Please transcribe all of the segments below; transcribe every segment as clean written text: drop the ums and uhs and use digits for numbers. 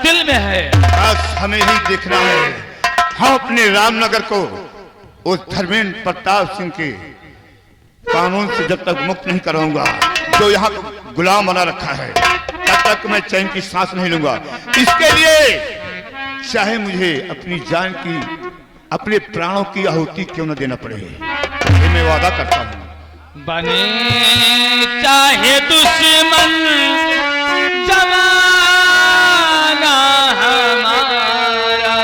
दिल में है। बस हमें ही देखना है। हम अपने रामनगर को उस धर्मेंद्र प्रताप सिंह के कानून से जब तक मुक्त नहीं कराऊंगा, जो यहाँ गुलाम बना रखा है, तब तक मैं चैन की सांस नहीं लूंगा। इसके लिए चाहे मुझे अपनी जान की, अपने प्राणों की आहुति क्यों न देना पड़े, ये मैं वादा करता हूँ। बने चाहे दुश्मन जमाना हमारा,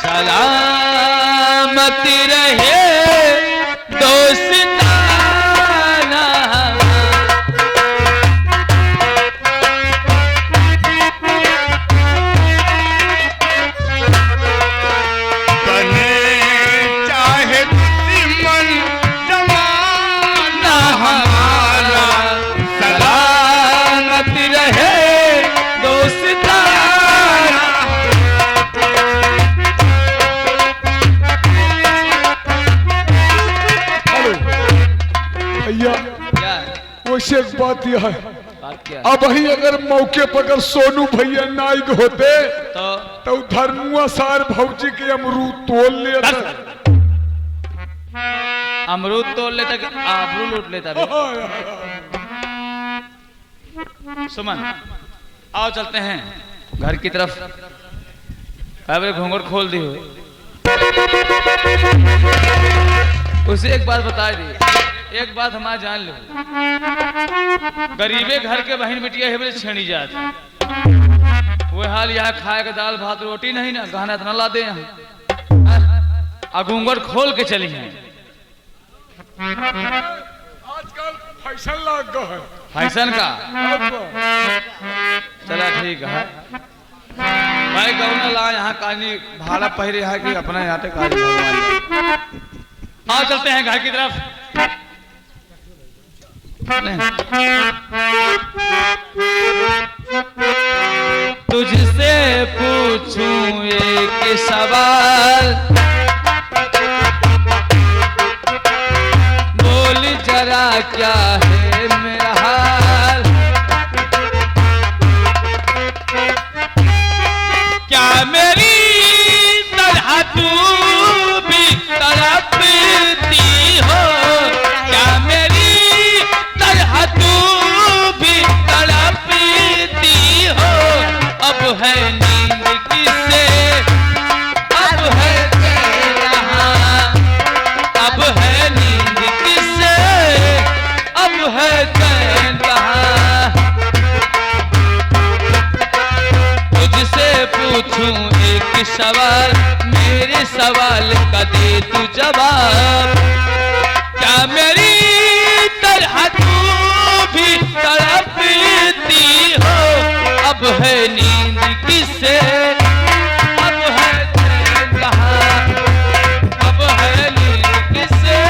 सलामती रहे दोस्ताना। बने चाहे दुश्मन जमाना हमारा, सलामती रहे दोस्ताना। भैया क्या वैसे एक बात यह है, बात क्या? अब ही अगर मौके पर अगर सोनू भैया नाइक होते तो धर्मुआ सार भौजी के अमरूद तोड़ लेते। अमरूद तोड़ लेता कि आबरू लूट लेता भी। सुमन आओ चलते हैं घर की तरफ। अबे घूंघट खोल दी हो। उसे एक बात बता दी, एक बात हमारा जान लो, गरीबे घर के बहन बिटिया है छेड़ी जाती। वो हाल यहाँ खाए का दाल भात रोटी नहीं ना, गहना इतना ला दे यहाँ घूंघट खोल के चली हैं। आजकल फैशन लग गया है। फैशन का चला ठीक है भाई। गौना ला यहाँ कानी भाड़ा पहरे है कि अपना यहाँ तक आओ चलते हैं घर की तरफ। तुझसे पूछूं एक सवाल, बोल जरा क्या है मेरा हाल। क्या मेरी तरह तू भी तड़पती हो, क्या मेरी तरह तू भी तड़पती हो। अब है नींद किसे, अब है चैन कहाँ, अब है नींद किसे, अब है चैन कहाँ। तुझसे पूछूं एक सवाल, मेरे सवाल का दे तू जवाब। क्या मेरी तरह तू भी तड़पती हो। अब है नींद किसे, अब है चैन कहाँ, अब है नींद किसे,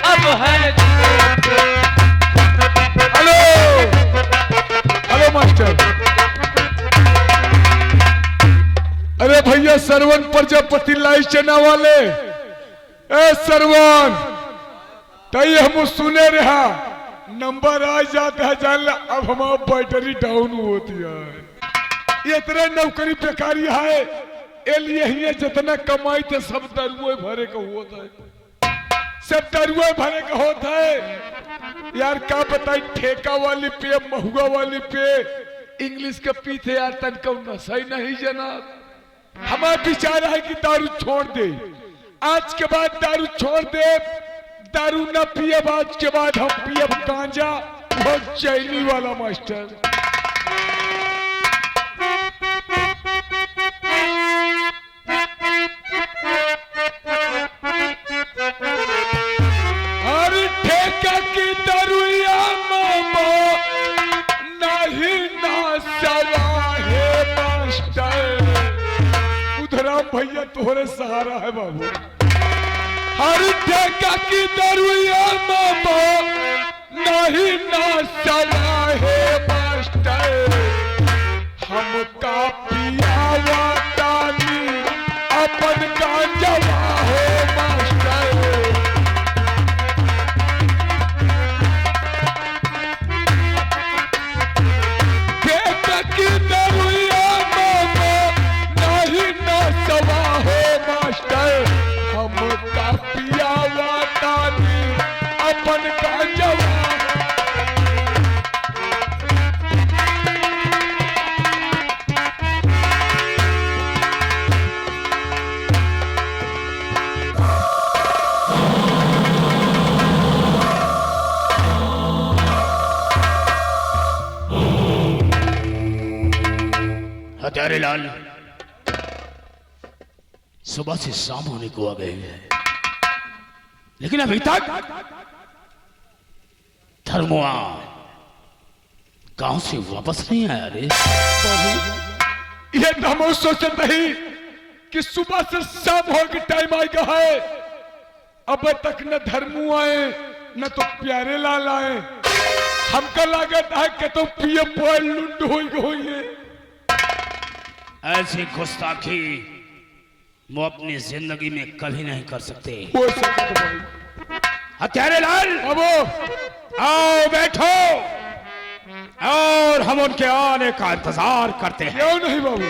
अब है। Hello hello master. अरे भैया सरवन प्रजापति लाई चना वाले, ए सरवन तई हम सुने रहा नंबर आ जाता है जान ला। अब हमारा बैटरी डाउन होती है। इतना नौकरी बेकारी है, ए लिए ही जितना कमाई थे सब दरुए भरे का होता है, सब दरुए भरे का होता है। यार का बताई, ठेका वाली पे महुआ वाली पे इंग्लिश का पीते यार तनका नशा ही नहीं जनाब। हमारा विचार है कि दारू छोड़ दे, आज के बाद दारू छोड़ दे, दारू न पिए, आज के बाद हम पिए गांजा, बहुत चैनी वाला मास्टर। अरे ठेका की दारूया मामा नहीं ना सवा है मास्टर। उधरा भैया तोहरे सहारा है बाबू। हर ठेका की दरुया मामा नहीं ना चला है मास्टर। हमका पियावा तानी अपन का जवा है मास्टर। ठेका की हत्यारे लाल सुबह से शाम होने को आ गए हैं, लेकिन अभी तक धर्मुआ गांव से वापस नहीं आया रे। ये तो हम सोचते ही कि सुबह से शाम हो के टाइम आ गया है, अब तक न धर्मू आए न तो प्यारे लाल आए। हमका लागत है कि तो पिए पोल लुंड हो है। ऐसी गुस्ताखी वो अपनी जिंदगी में कभी नहीं कर सकते। हो सकता भाई। हत्यारे लाल अब आओ बैठो और हम उनके आने का इंतजार करते हैं। क्यों नहीं बाबू?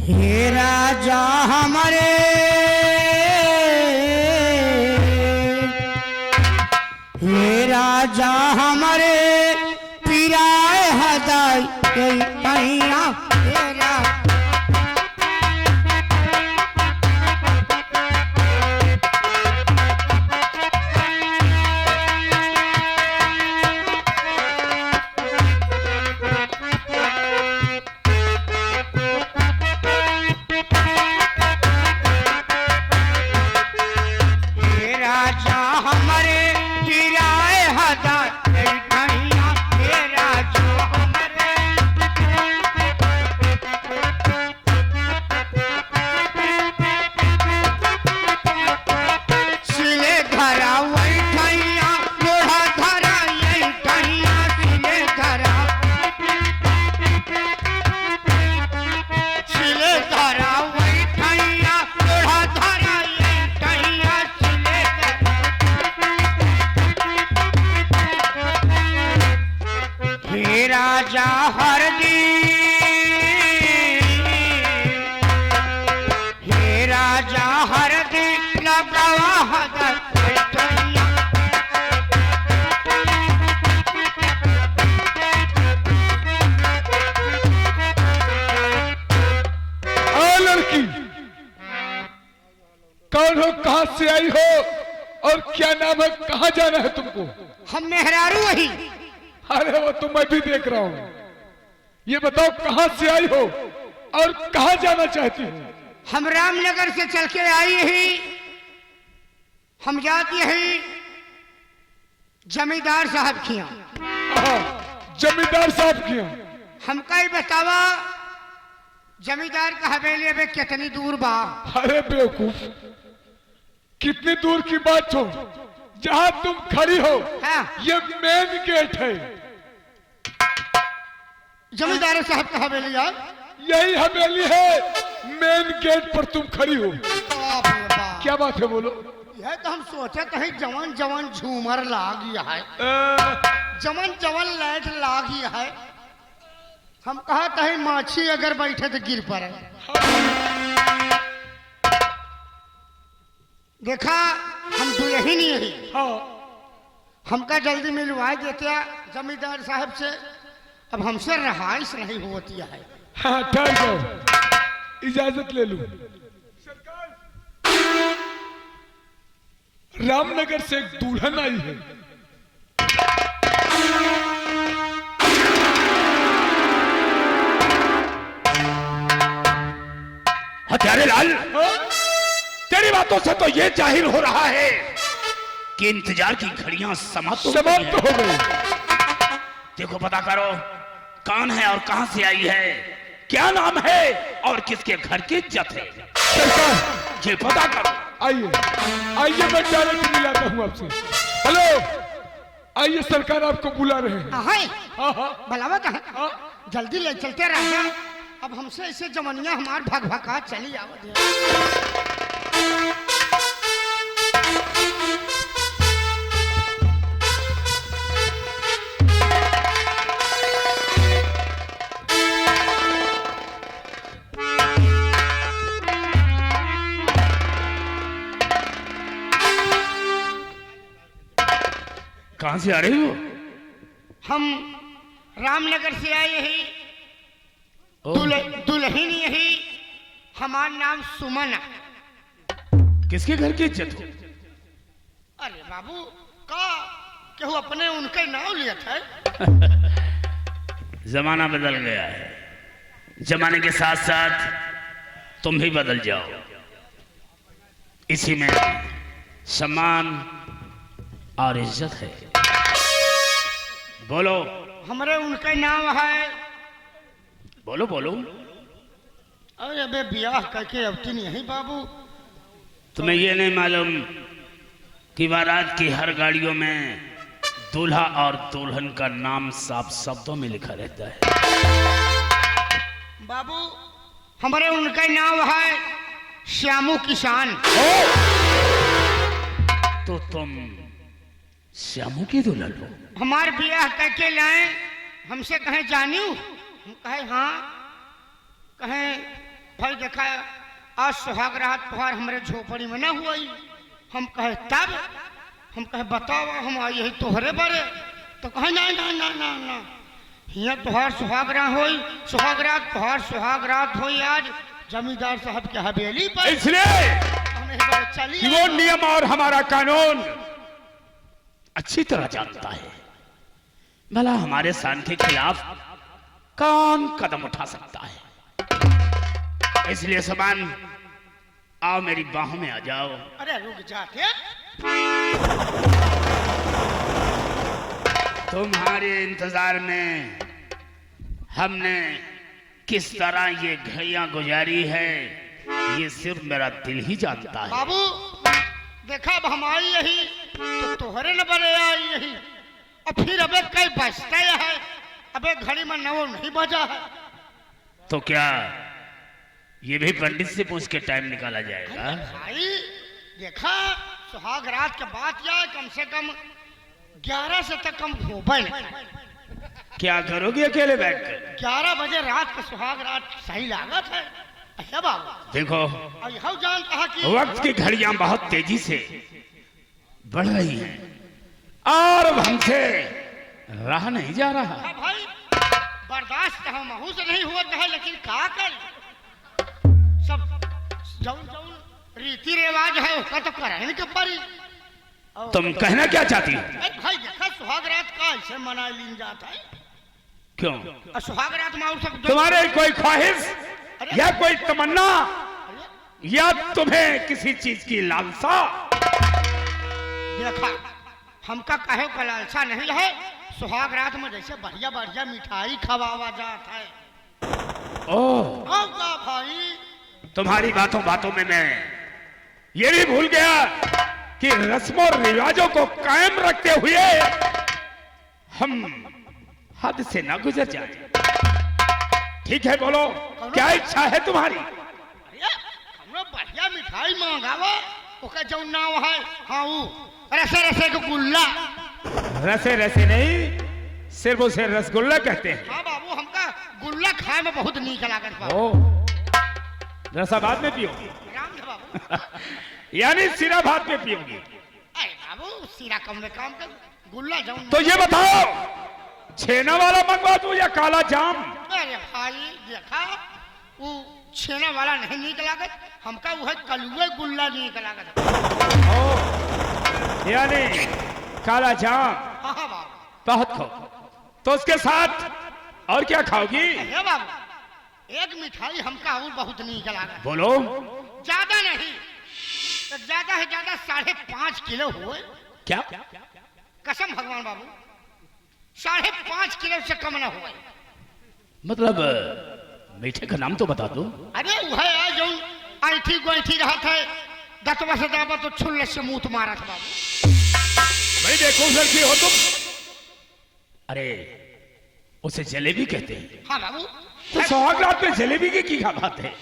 हे राजा हमारे, हे राजा हमारे पिराए हदाई पैया तेरा। राजा हरदी, हे राजा हरदी लगावा हदर बैठैया। लड़की कौन हो, कहां से आई हो और क्या नाम है, कहां जाना है तुमको? हम मेहरारू वही। अरे वो तो मैं भी देख रहा हूं। ये बताओ कहां से आई हो और कहां जाना चाहती हो? हम रामनगर से चल के आई ही, हम जाती है जमींदार साहब की यहाँ। जमींदार साहब की यहाँ? हमका ही बतावा जमींदार का हवेली में कितनी दूर बा? अरे बेवकूफ, कितनी दूर की बात हो, जहां तुम खड़ी हो हाँ। ये मेन गेट है। जमींदार साहब का हवेली यार? यही हवेली है, मेन गेट पर तुम खड़ी हो। बाप रे बाप। क्या बात है, बोलो। यह तो हम सोचे थे जवान जवान झूमर लाग गया है, जवान जवान लाइट लाग गया है। हम कहा था माछी अगर बैठे तो गिर पड़े। देखा हम दुल्हन ही है। हाँ। हमका जल्दी मिलवा देते जमींदार साहब से, अब हमसे रहाइश नहीं होती है। हाँ ठहर जाओ, इजाजत ले लूं। रामनगर से एक दुल्हन आई है। हत्यारे लाल, तेरी बातों से तो ये जाहिर हो रहा है कि इंतजार की घड़ियां समाप्त हो गई। देखो पता करो कौन है और कहां से आई है, क्या नाम है और किसके घर की इज्जत है। सरकार ये पता करो। आइए आइए, मैं डायरेक्ट मिलाता हूँ आपसे। हेलो, आइए सरकार आपको बुला रहे हैं। हाँ हाँ। भलावा कहा जल्दी ले चलते रहे। अब हमसे ऐसे जमनिया हमार भग भगा चली आवत है। कहां से आ रही हो? हम रामनगर से आए हैं, दुल्हन यही, हमारा नाम सुमन। किसके घर की इज्जत हो? अरे बाबू का केहू अपने उनके नाम लिया था। जमाना बदल गया है, जमाने के साथ साथ तुम भी बदल जाओ। इसी में सम्मान और इज्जत है। बोलो हमारे उनके नाम है। बोलो बोलो। अरे अबे ब्याह करके अवती नहीं है बाबू। तुम्हें ये नहीं मालूम कि बारात की हर गाड़ियों में दूल्हा और दुल्हन का नाम साफ शब्दों में लिखा रहता है। बाबू हमारे उनका नाम है श्यामू किसान। तो तुम श्यामू की दुल्हन हो? हमारे ब्याह करके लाए, हमसे कहे जानियो, हम कहे हाँ, कहे भाई देखा आज सुहाग रात तुहार हमारे झोपड़ी में ना हुआ। हम कहे तब, हम कहे बताओ हम आई यही तोहरे बारे। तो कहे ना ना ना ना ना यहाँ तुहार सुहाग रात होई, सुहाग रात तुहार सुहाग रात होई आज जमींदार साहब के हवेली पर। इसलिए चलिए वो नियम और हमारा कानून अच्छी तरह जानता है, भला हमारे शान के खिलाफ कौन कदम उठा सकता है। इसलिए समान आओ मेरी बाहों में आ जाओ। अरे रुक जाते तुम्हारे इंतजार में हमने किस तरह ये घड़ियां गुजारी है ये सिर्फ मेरा दिल ही जानता है। बाबू देखा अब हमारी यही तो तोहरे न बने आई यही, और फिर अबे कई बजता है, अबे घड़ी में नौ नहीं बजा है। तो क्या ये भी पंडित से पूछ के टाइम निकाला जाएगा? भाई देखा सुहाग रात के बाद या कम से कम 11 से तक हम घूमे। क्या करोगे अकेले बैठकर? 11 बजे रात का सुहाग रात सही लागत है। अच्छा बाबू देखो और यह जानता है कि वक्त की घड़ियां बहुत तेजी से बढ़ रही हैं और अब हमसे रहा नहीं जा रहा। हाँ भाई बर्दाश्त हम महू से नहीं हुआ है, लेकिन क्या कर सब जौन जौन रीति रिवाज है उसका तो कराने के पड़ी। तुम कहना क्या चाहती हो? भाई देखा सुहाग रात का ऐसे मना लीन जाता है। क्यों? और सुहाग रात में सब तुम्हारे कोई ख्वाहिश या कोई तमन्ना या तुम्हें किसी चीज की लालसा? देखा हमका कहे का लालसा नहीं है। सुहाग रात में जैसे बढ़िया बढ़िया मिठाई खवावा जाता है। ओह का भाई तुम्हारी बातों बातों में मैं ये भी भूल गया कि रस्मों और रिवाजों को कायम रखते हुए हम हद से ना गुजर जाए। ठीक है बोलो क्या इच्छा है तुम्हारी? हम लोग बढ़िया मिठाई मांगावा ओका जो नाम है हाँ वो रसे रसे का गुल्ला। रसे रसे नहीं सिर्फ उसे रसगुल्ला कहते हैं। हाँ बाबू हमका गुल्ला खाए में बहुत नीक लागत बा। ओ रसा बाद में पियोगी? राम दे बाबू यानी सिरा भात में पियोगी? अरे बाबू सिरा कम में काम कर गुल्ला जाऊं। तो ये बताओ छेना वाला मंगवा दूं या काला जाम? अरे भाई देखा वो छेना वाला नहीं नीक लागत, हमका वो है कलुए गुल्ला नीक लागत। यानी काला जाम। हाँ हाँ बाबू बहुत खाओ। तो उसके साथ और क्या खाओगी? हे बाबू एक मिठाई हमका और बहुत नीक लागत। बोलो। ज्यादा नहीं तो ज्यादा है ज्यादा 5.5 किलो हुए। क्या? कसम भगवान बाबू 5.5 किलो से कम ना हुए। मतलब मीठे का नाम तो बता दो। अरे वह है जो ऐठी गोईठी रहा था दतवा से दाबा तो छुल्ले से मुंह मारा था बाबू। भाई देखो लड़की हो तुम। अरे उसे जलेबी कहते हैं। हाँ बाबू तो सुहाग रात में जलेबी की क्या बात है?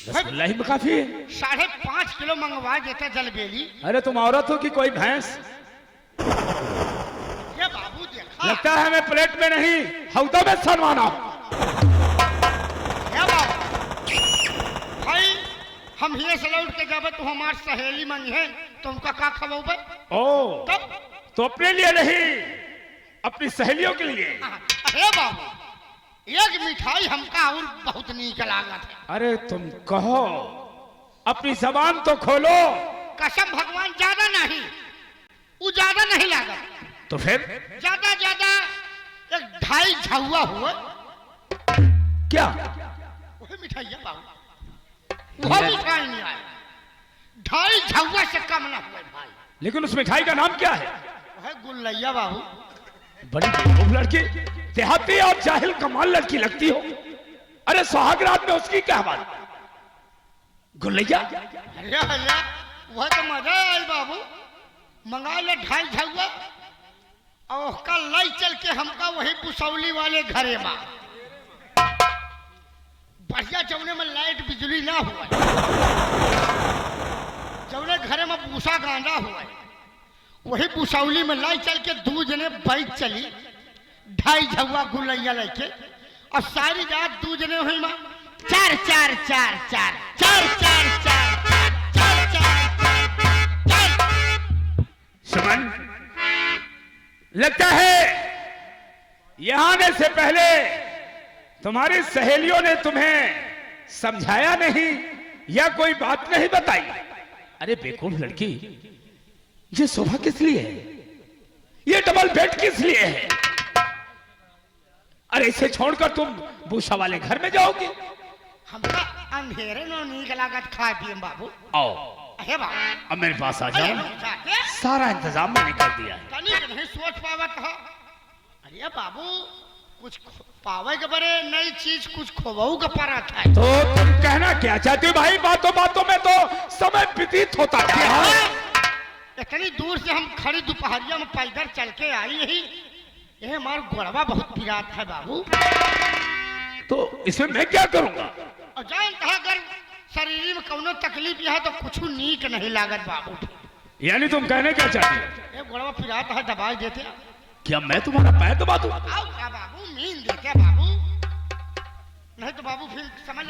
रसगुल्ला ही में काफी है। 5.5 किलो मंगवा देते जलबेली। अरे तुम औरत हो कि कोई भैंस? ये बाबू देखा लगता है हमें प्लेट में नहीं हौदा में सनवाना। ये बाबू भाई हम हिये से लौट के जाबे तो हमार सहेली मंगी है तो उनका का खवाओगे? ओ तब तो अपने लिए नहीं अपनी सहेलियों के लिए। अरे बाबू एक मिठाई हमका और बहुत नीक लागत है। अरे तुम कहो अपनी जबान तो खोलो। कसम भगवान ज्यादा नहीं, वो ज्यादा नहीं लागा। तो फिर ज्यादा ज्यादा एक 2.5 झौवा हुआ। क्या? वही मिठाई है बाबू, वो मिठाई नहीं आया, 2.5 झौवा से कम ना हुआ भाई। लेकिन उस मिठाई का नाम क्या है? वह गुल्लैया बाबू। बड़ी बेवकूफ लड़की, देहाती और जाहिल कमाल लड़की लगती हो। अरे सुहाग रात में उसकी क्या बात? गुल्लैया? अरे भैया वह तो मजा आई बाबू, मंगा ले 2.5 झौवा और उसका लाई चल के हमका वही बुसौली वाले घरे में बढ़िया जौने में लाइट बिजली ना हुआ, जौने घरे में भूसा गांजा हुआ, वही बुसौली में लाई चल के 2 जने बाइक चली 2.5 झौवा गुलैया लेके, और सारी रात 2 जने हुई में 4 4 4 4 4 4 4 4 4। सुमन, लगता है यहां आने से पहले तुम्हारी सहेलियों ने तुम्हें समझाया नहीं या कोई बात नहीं बताई। अरे बेवकूफ लड़की, ये सोफा किस लिए है? ये डबल बेड किस लिए है? अरे इसे छोड़कर तुम भूसा वाले घर में जाओगी? हमका अंधेरे में नीक लागत खाए पिए बाबू। आओ अरे बाबू अब मेरे पास आ जाओ, जाके सारा इंतजाम मैंने कर दिया है। तनिक नहीं सोच पावत हो। अरे बाबू कुछ पावे के बरे नई चीज कुछ खोबऊ के परत है। तो तुम कहना क्या चाहते हो भाई? बातों बातों में तो समय व्यतीत होता है। इतनी दूर से हम खड़ी दोपहरिया में पैदल चल के आई यही, ये हमारा गोड़वा बहुत पिरात है बाबू। तो इसमें मैं क्या करूंगा? और जान कहा अगर शरीर में कौनो तकलीफ है तो कुछ नीक नहीं लागत बाबू। यानी तुम कहने क्या चाहते हो? ये गोड़वा पिरात है, दबाई देते हैं। क्या मैं तुम्हारा पैर दबा दूं? आओ क्या बाबू, नींद देते बाबू, नहीं तो बाबू फिर समझ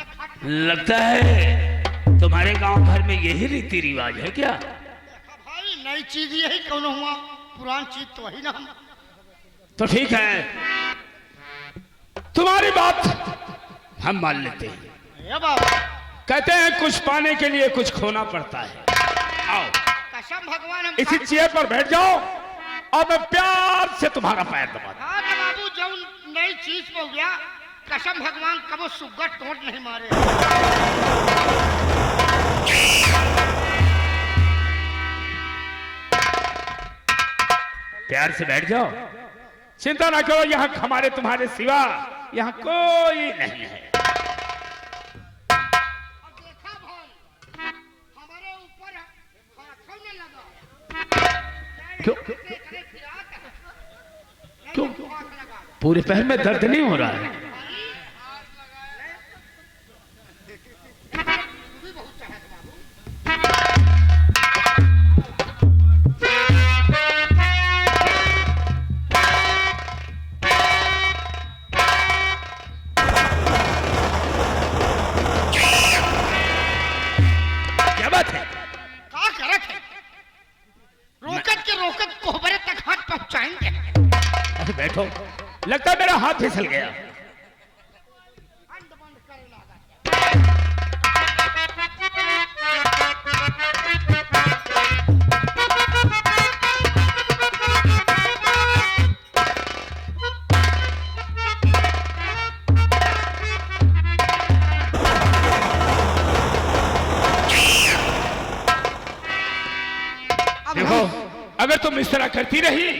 लगता है तुम्हारे गांव भर में यही रीति रिवाज है क्या? भाई नई चीज यही कौन हुआ, पुरान चीज तो वही ना। हम तो ठीक है, तुम्हारी बात हम मान लेते हैं। ये बाबू कहते हैं कुछ पाने के लिए कुछ खोना पड़ता है। आओ कसम भगवान हम इसी चेयर पर बैठ जाओ और मैं प्यार से तुम्हारा पैर दबा दूं। हाँ तो बाबू जब नई चीज हो गया, कसम भगवान कबो सुग्गर टोट नहीं मारे। प्यार से बैठ जाओ, चिंता ना करो, यहाँ हमारे तुम्हारे सिवा यहाँ कोई नहीं है। अब देखा भाई हमारे ऊपर हाथों ने लगा। क्यों? करे फिरात है। क्यों? हाथ लगा। पूरे पैर में दर्द नहीं हो रहा है? तू भी बहुत चाहत बाबू। क्या बात है? का करत है? रोकत के रोकत कोहबरे तक हाथ पहुंचाएंगे। अरे बैठो, लगता है मेरा हाथ फिसल गया। बंद बंद करे लगा। देखो, अगर तुम इस तरह करती रही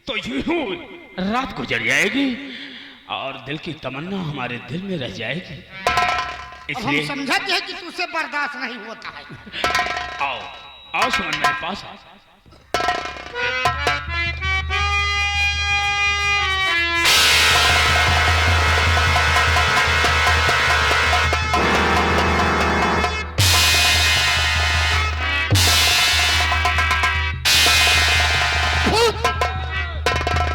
तो यूं रात गुजर जाएगी और दिल की तमन्ना हमारे दिल में रह जाएगी। अब हम इसलिए समझते हैं कि तुझसे बर्दाश्त नहीं होता है। आओ आओ सुमन, मेरे पास आओ।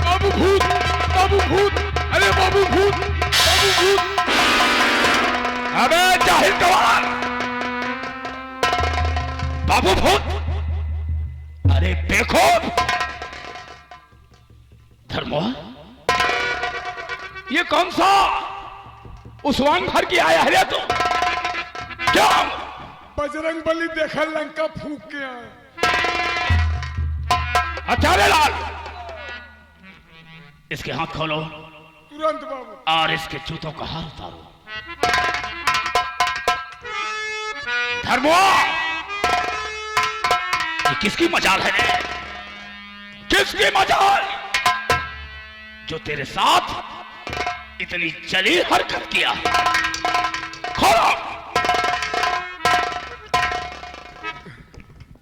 बाबू भूत, बाबू भूत, अरे बाबू भूत, बाबू भूत। अबे जाहिल गवार, बाबू भूत, अरे देखो धर्मो, ये कौन सा उस वांग भर की आया है तू? क्या बजरंग बली देखा लंका फूक के आए। हथियारे लाल, इसके हाथ खोलो तुरंत बाबू। और इसके जूतों का हार उतारो। धर्मो, ये किसकी मजाल है रे? किसकी मजाल जो तेरे साथ इतनी जली हरकत किया? खोलो।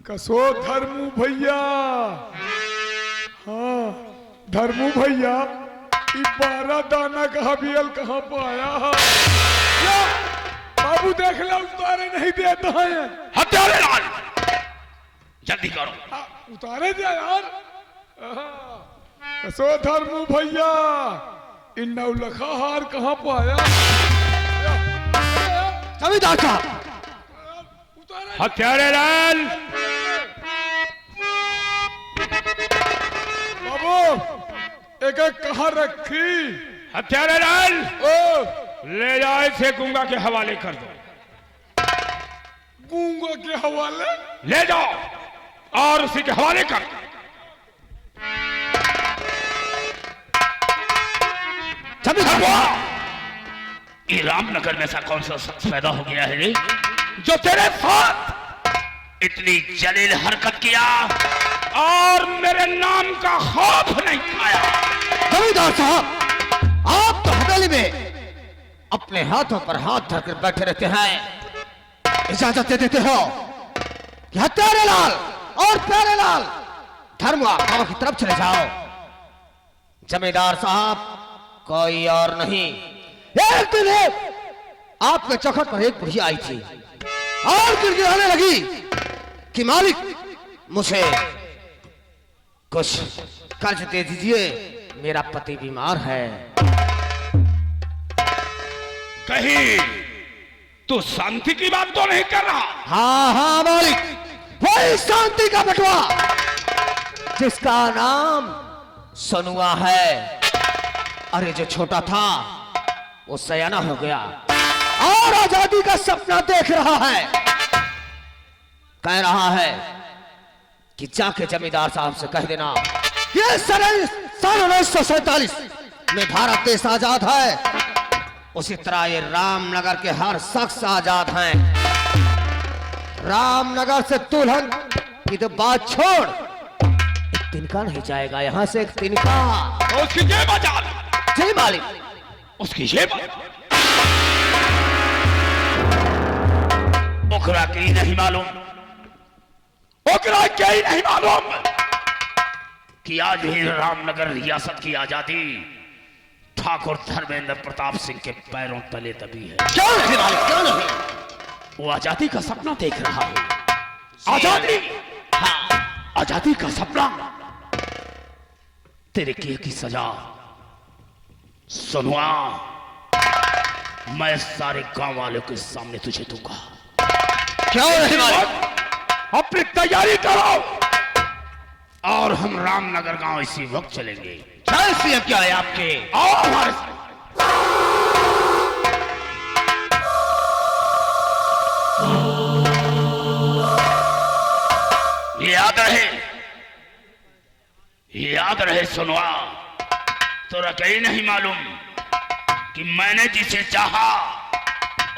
कसो धर्मू भैया। हाँ धर्मू भैया, ये 12 दाना का हबियल कहाँ पाया है? क्या? बाबू देख लो, उतारे नहीं देता है। हथियारे लाल, जल्दी करो। उतारे दे यार। कसो धर्मू भैया, इन नौलखा हार कहाँ पाया? जमींदार साहब, हथियारे लाल, बाबू एक एक कहाँ रखी? हथियारे लाल, ओ ले जाओ इसे गूंगा के हवाले कर दो। गूंगा के हवाले? ले जाओ और उसी के हवाले कर। ये रामनगर में ऐसा कौन सा शख्स पैदा हो गया है रे, जो तेरे साथ इतनी जलील हरकत किया और मेरे नाम का खौफ नहीं खाया? जमींदार साहब, आप तो हवेली में अपने हाथों पर हाथ धरकर बैठे रहते हैं। इजाजत दे देते हो कि हत्यारे लाल और प्यारे लाल धर्मा गांव की तरफ चले जाओ। जमींदार साहब, कोई और नहीं, एक दिन आपके चौखट पर एक बुढ़िया आई थी और गिड़गिड़ाने लगी कि मालिक मुझे कुछ कर्ज दे दीजिए, मेरा पति बीमार है। कहीं तू शांति की बात तो नहीं कर रहा? हाँ हाँ मालिक, वही शांति का बटवा जिसका नाम सनुआ है। अरे जो छोटा था वो सयाना हो गया और आजादी का सपना देख रहा है। कह रहा है कि जाके जमींदार साहब से कह देना ये सन 1947 में भारत देश आजाद है, उसी तरह ये रामनगर के हर शख्स आजाद हैं। रामनगर से दुल्हन की तो बात छोड़, एक तिनका नहीं जाएगा यहाँ से, एक तिनका। तो उसकी ये मजाल, जी मालिक, उसकी ये ओकरा की नहीं मालूम, ओकरा क्या ही नहीं मालूम कि आज भी रामनगर रियासत की आजादी ठाकुर धर्मेंद्र प्रताप सिंह के पैरों तले दबी है। क्यों नहीं मालिक, क्यों नहीं? वो आजादी का सपना देख रहा है। आजादी, हाँ, आजादी का सपना। तेरे किए की सजा सुनवा मैं सारे गांव वालों के सामने तुझे दूंगा। क्यों नहीं मालिक? अपनी तैयारी करो और हम रामनगर गांव इसी वक्त चलेंगे। क्या क्या है आपके? आओ हमारे साथ। याद रहे सुनवा, तो कहीं नहीं मालूम कि मैंने जिसे चाहा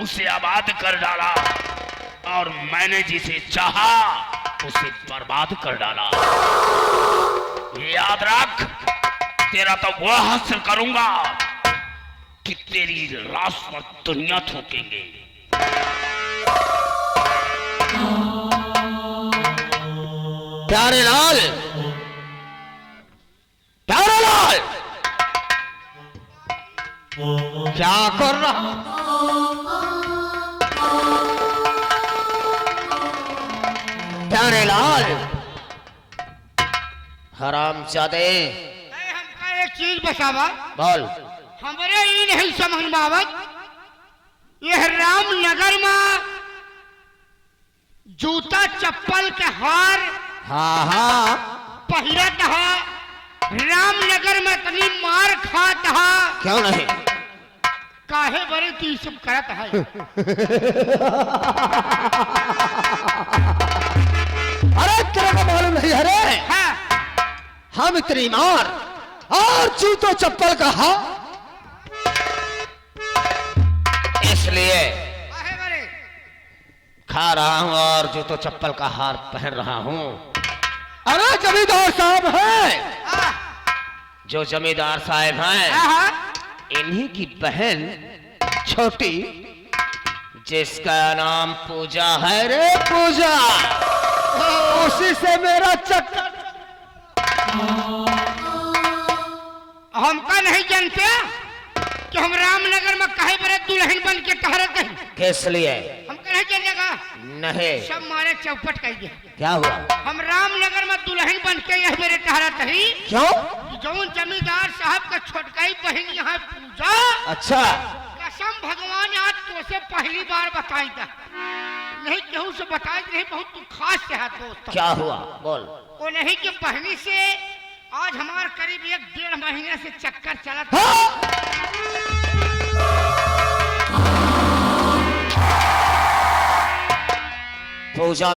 उसे आबाद कर डाला और मैंने जिसे चाहा उसे बर्बाद कर डाला। याद रख, तेरा तो वो हासिल करूंगा कि तेरी लाश पर दुनिया थूकेंगे। प्यारे लाल, प्यारे लाल, क्या कर रहा? प्यारे लाल, हरामजादे, हमका एक चीज बतावा। बोल। हमारे ये नहीं समझ में आवत, यह रामनगर में जूता चप्पल के हार हाँ हाँ, पहिरत है, रामनगर में इतनी मार खात है, क्यों नहीं? काहे बड़े तू सब करत है? तेरे को मालूम नहीं है रे? हाँ हम इतनी मार और जूतों चप्पल का हा इसलिए आहे बरे खा रहा हूं और जूतों चप्पल का हार पहन रहा हूं। अरे जमींदार साहब हैं, हाँ जो जमींदार साहब हैं हाँ इन्हीं की बहन छोटी, जिसका नाम पूजा है रे, पूजा, उसी से मेरा चक्कर। हमका नहीं जानते कि हम रामनगर में कहे बरे दुल्हन बन के टहरत हैं। किस लिए? हमका नहीं जानेगा, नहीं, सब मारे चौपट कर दिया। क्या हुआ? हम रामनगर में दुल्हन बन के यह मेरे टहरत ही। क्यों? जौन जमींदार साहब का छोटकाई बहन यहाँ पूजा, अच्छा, कसम भगवान आज तो से पहली बार बताई था, नहीं केहू से बताई नहीं, बहुत तू खास से है दोस्त। क्या हुआ बोल। वो नहीं कि बहनी से आज हमार करीब 1-1.5 महीने से चक्कर चला था। पूजा